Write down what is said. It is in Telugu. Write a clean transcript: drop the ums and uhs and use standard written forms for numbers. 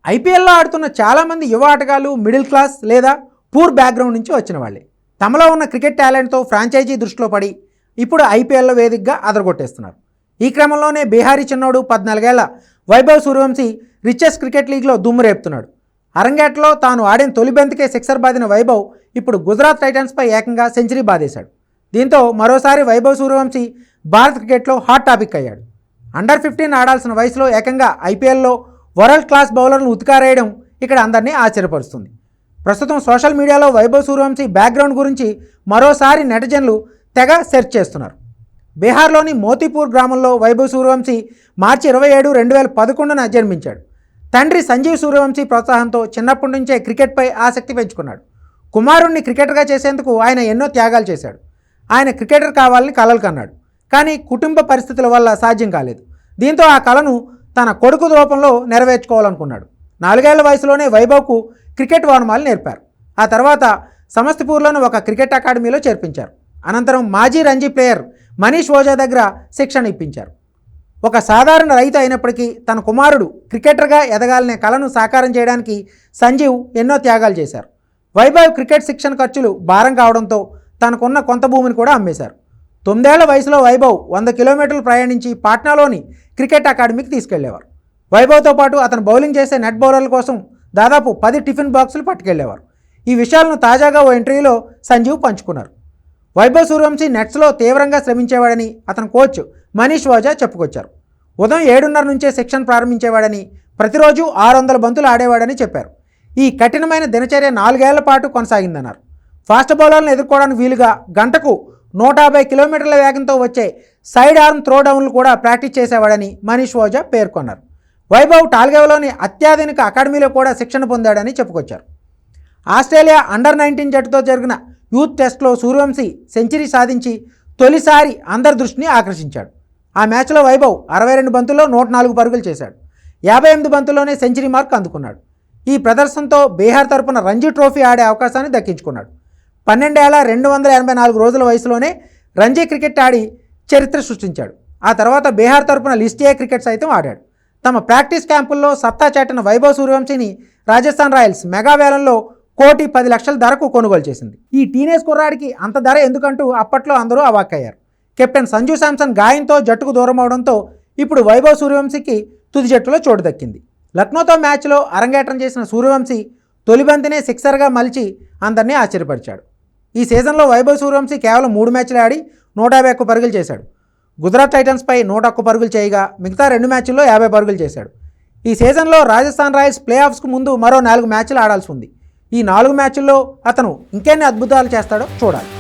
ఐపీఎల్లో ఆడుతున్న చాలామంది యువ ఆటగాళ్లు మిడిల్ క్లాస్ లేదా పూర్ బ్యాక్గ్రౌండ్ నుంచి వచ్చిన వాళ్ళే. తమలో ఉన్న క్రికెట్ టాలెంట్తో ఫ్రాంచైజీ దృష్టిలో పడి ఇప్పుడు ఐపీఎల్లో వేదికగా అదరగొట్టేస్తున్నారు. ఈ క్రమంలోనే బీహారీ చిన్నోడు 14 ఏళ్ల వైభవ్ సూర్యవంశీ రిచెస్ క్రికెట్ లీగ్లో దుమ్ము రేపుతున్నాడు. అరంగేట్లో తాను ఆడిన తొలి బంతికే సిక్సర్ బాదిన వైభవ్ ఇప్పుడు గుజరాత్ టైటన్స్పై ఏకంగా సెంచరీ బాదేశాడు. దీంతో మరోసారి వైభవ్ సూర్యవంశీ భారత్ క్రికెట్లో హాట్ టాపిక్ అయ్యాడు. అండర్ 15 ఆడాల్సిన వయసులో ఏకంగా ఐపీఎల్లో వరల్డ్ క్లాస్ బౌలర్ను ఉతికారేయడం ఇక్కడ అందరినీ ఆశ్చర్యపరుస్తుంది. ప్రస్తుతం సోషల్ మీడియాలో వైభవ్ సూర్యవంశీ బ్యాక్గ్రౌండ్ గురించి మరోసారి నెటిజన్లు తెగ సెర్చ్ చేస్తున్నారు. బీహార్లోని మోతీపూర్ గ్రామంలో వైభవ్ సూర్యవంశీ మార్చి 27, 2011న జన్మించాడు. తండ్రి సంజీవ్ సూర్యవంశీ ప్రోత్సాహంతో చిన్నప్పటి నుంచే క్రికెట్పై ఆసక్తి పెంచుకున్నాడు. కుమారుణ్ణి క్రికెటర్గా చేసేందుకు ఆయన ఎన్నో త్యాగాలు చేశాడు. ఆయన క్రికెటర్ కావాలని కలలు కన్నాడు. కానీ కుటుంబ పరిస్థితుల వల్ల సాధ్యం కాలేదు. దీంతో ఆ కలను తన కొడుకు రూపంలో నెరవేర్చుకోవాలనుకున్నాడు. 4 ఏళ్ల వయసులోనే వైభవ్కు క్రికెట్ వానమాలు నేర్పారు. ఆ తర్వాత సమస్తిపూర్లోని ఒక క్రికెట్ అకాడమీలో చేర్పించారు. అనంతరం మాజీ రంజీ ప్లేయర్ మనీష్ ఓజా దగ్గర శిక్షణ ఇప్పించారు. ఒక సాధారణ రైతు అయినప్పటికీ తన కుమారుడు క్రికెటర్గా ఎదగాలనే కలను సాకారం చేయడానికి సంజీవ్ ఎన్నో త్యాగాలు చేశారు. వైభవ్ క్రికెట్ శిక్షణ ఖర్చులు భారం కావడంతో తనకున్న కొంత భూమిని కూడా అమ్మేశారు. 9 ఏళ్ల వయసులో వైభవ్ 100 కిలోమీటర్లు ప్రయాణించి పాట్నాలోని క్రికెట్ అకాడమీకి తీసుకెళ్లేవారు. వైభవ్తో పాటు అతను బౌలింగ్ చేసే నెట్ బౌలర్ల కోసం దాదాపు 10 టిఫిన్ బాక్సులు పట్టుకెళ్లేవారు. ఈ విషయాలను తాజాగా ఓ ఇంటర్వ్యూలో సంజీవ్ పంచుకున్నారు. వైభవ్ సూర్యవంశీ నెట్స్లో తీవ్రంగా శ్రమించేవాడని అతని కోచ్ మనీష్ ఓజా చెప్పుకొచ్చారు. ఉదయం 7:30 నుంచే శిక్షణ ప్రారంభించేవాడని, ప్రతిరోజు 600 బంతులు ఆడేవాడని చెప్పారు. ఈ కఠినమైన దినచర్య 4 ఏళ్ల పాటు కొనసాగిందన్నారు. ఫాస్ట్ బౌలర్లను ఎదుర్కోవడానికి వీలుగా గంటకు 150 కిలోమీటర్ల వేగంతో వచ్చే సైడ్ ఆర్మ్ త్రో డౌన్లు కూడా ప్రాక్టీస్ చేసేవాడని మనీష్ ఓజా పేర్కొన్నారు. వైభవ్ టాల్గేవ్లోని అత్యాధునిక అకాడమీలో కూడా శిక్షణ పొందాడని చెప్పుకొచ్చారు. ఆస్ట్రేలియా అండర్ 19 జట్టుతో జరిగిన యూత్ టెస్ట్లో సూర్యవంశీ సెంచరీ సాధించి తొలిసారి అందరి దృష్టిని ఆకర్షించాడు. ఆ మ్యాచ్లో వైభవ్ 62 బంతుల్లో 104 పరుగులు చేశాడు. 58 బంతుల్లోనే సెంచరీ మార్క్ అందుకున్నాడు. ఈ ప్రదర్శనతో బీహార్ తరపున రంజీ ట్రోఫీ ఆడే అవకాశాన్ని దక్కించుకున్నాడు. 12 ఏళ్ల 284 రోజుల వయసులోనే రంజీ క్రికెట్ ఆడి చరిత్ర సృష్టించాడు. ఆ తర్వాత బీహార్ తరపున లిస్ట్ ఏ క్రికెట్ సైతం ఆడాడు. తమ ప్రాక్టీస్ క్యాంపుల్లో సత్తా చాటిన వైభవ్ సూర్యవంశీని రాజస్థాన్ రాయల్స్ మెగా వేలంలో 1,10,00,000 ధరకు కొనుగోలు చేసింది. ఈ టీనేజ్ కుర్రాడికి అంత ధర ఎందుకంటూ అప్పట్లో అందరూ అవాక్కయ్యారు. కెప్టెన్ సంజు శాంసన్ గాయంతో జట్టుకు దూరం అవడంతో ఇప్పుడు వైభవ్ సూర్యవంశీకి తుది జట్టులో చోటు దక్కింది. లక్నోతో మ్యాచ్లో అరంగేట్రం చేసిన సూర్యవంశీ తొలి బంతినే సిక్సర్గా మలిచి అందరినీ ఆశ్చర్యపరిచాడు. ఈ సీజన్లో వైభవ్ సూర్యవంశీ కేవలం 3 మ్యాచ్లు ఆడి 151 పరుగులు చేశాడు. గుజరాత్ టైటన్స్పై 101 పరుగులు చేయగా మిగతా 2 మ్యాచ్ల్లో 50 పరుగులు చేశాడు. ఈ సీజన్లో రాజస్థాన్ రాయల్స్ ప్లే ఆఫ్స్కు ముందు మరో 4 మ్యాచ్లు ఆడాల్సి ఉంది. ఈ 4 మ్యాచ్ల్లో అతను ఇంకెన్ని అద్భుతాలు చేస్తాడో చూడాలి.